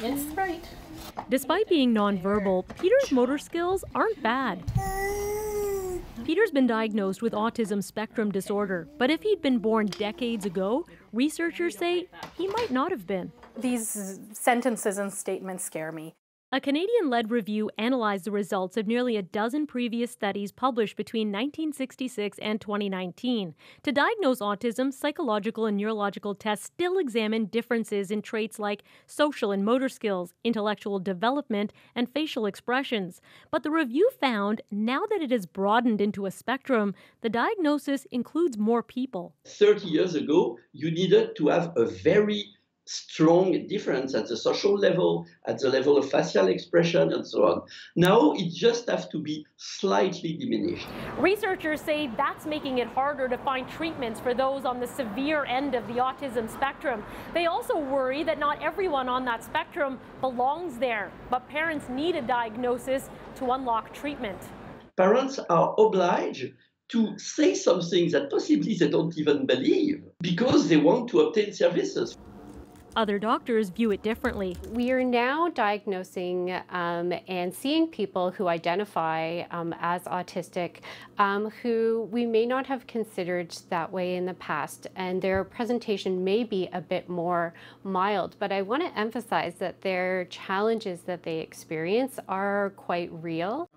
Yes, right. Despite being nonverbal, Peter's motor skills aren't bad. Peter's been diagnosed with autism spectrum disorder, but if he'd been born decades ago, researchers say he might not have been. These sentences and statements scare me. A Canadian-led review analyzed the results of nearly a dozen previous studies published between 1966 and 2019. To diagnose autism, psychological and neurological tests still examine differences in traits like social and motor skills, intellectual development, and facial expressions. But the review found, now that it has broadened into a spectrum, the diagnosis includes more people. 30 years ago, you needed to have a very strong difference at the social level, at the level of facial expression, and so on. Now it just has to be slightly diminished. Researchers say that's making it harder to find treatments for those on the severe end of the autism spectrum. They also worry that not everyone on that spectrum belongs there, but parents need a diagnosis to unlock treatment. Parents are obliged to say some things that possibly they don't even believe because they want to obtain services. Other doctors view it differently. We are now diagnosing and seeing people who identify as autistic who we may not have considered that way in the past, and their presentation may be a bit more mild. But I want to emphasize that their challenges that they experience are quite real.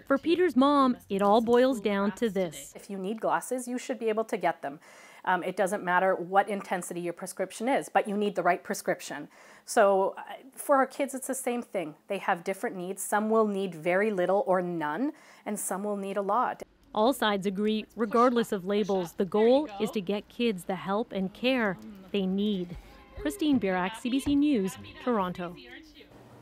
For Peter's mom, it all boils down to this. If you need glasses, you should be able to get them. It doesn't matter what intensity your prescription is, but you need the right prescription. So for our kids, it's the same thing. They have different needs. Some will need very little or none, and some will need a lot. All sides agree, regardless of labels, the goal is to get kids the help and care they need. Christine Birak, CBC News, Toronto.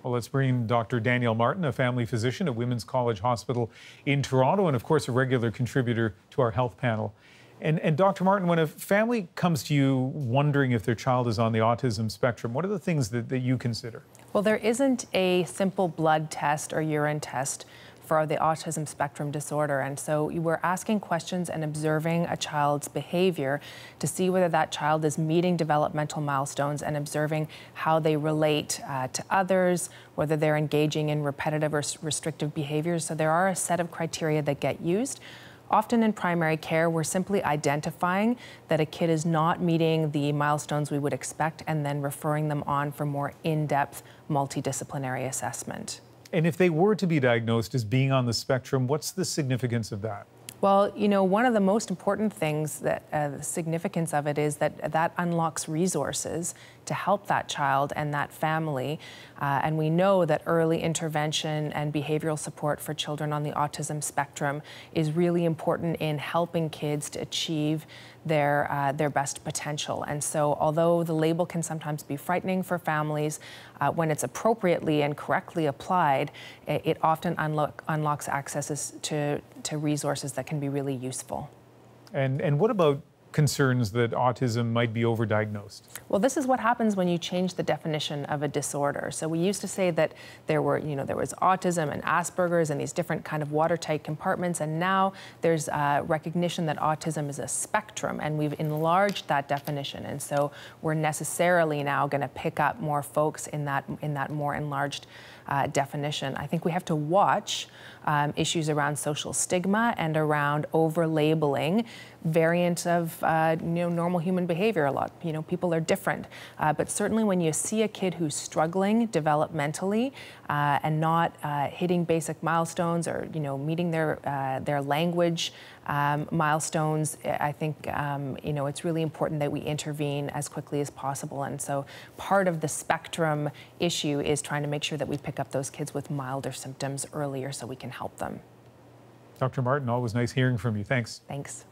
Well, let's bring Dr. Danielle Martin, a family physician at Women's College Hospital in Toronto, and of course a regular contributor to our health panel. And Dr. Martin, when a family comes to you wondering if their child is on the autism spectrum, what are the things that you consider? Well, there isn't a simple blood test or urine test for the autism spectrum disorder. And so we're asking questions and observing a child's behavior to see whether that child is meeting developmental milestones and observing how they relate to others, whether they're engaging in repetitive or restrictive behaviors. So there are a set of criteria that get used. Often in primary care, we're simply identifying that a kid is not meeting the milestones we would expect and then referring them on for more in-depth multidisciplinary assessment. And if they were to be diagnosed as being on the spectrum, what's the significance of that? Well, you know, one of the most important things that the significance of it is that that unlocks resources to help that child and that family. And we know that early intervention and behavioral support for children on the autism spectrum is really important in helping kids to achieve their best potential. And so although the label can sometimes be frightening for families, when it's appropriately and correctly applied, it often unlocks access to resources that can be really useful. And what about concerns that autism might be overdiagnosed? Well, this is what happens when you change the definition of a disorder. So we used to say that there was autism and Asperger's and these different kind of watertight compartments, and now there's recognition that autism is a spectrum, and we've enlarged that definition. And so we're necessarily now going to pick up more folks in that more enlarged definition. I think we have to watch issues around social stigma and around over-labeling variants of normal human behavior a lot. People are different. But certainly when you see a kid who's struggling developmentally and not hitting basic milestones or meeting their language milestones, I think it's really important that we intervene as quickly as possible. And so part of the spectrum issue is trying to make sure that we pick up those kids with milder symptoms earlier so we can help them. Dr. Martin, always nice hearing from you. Thanks. Thanks.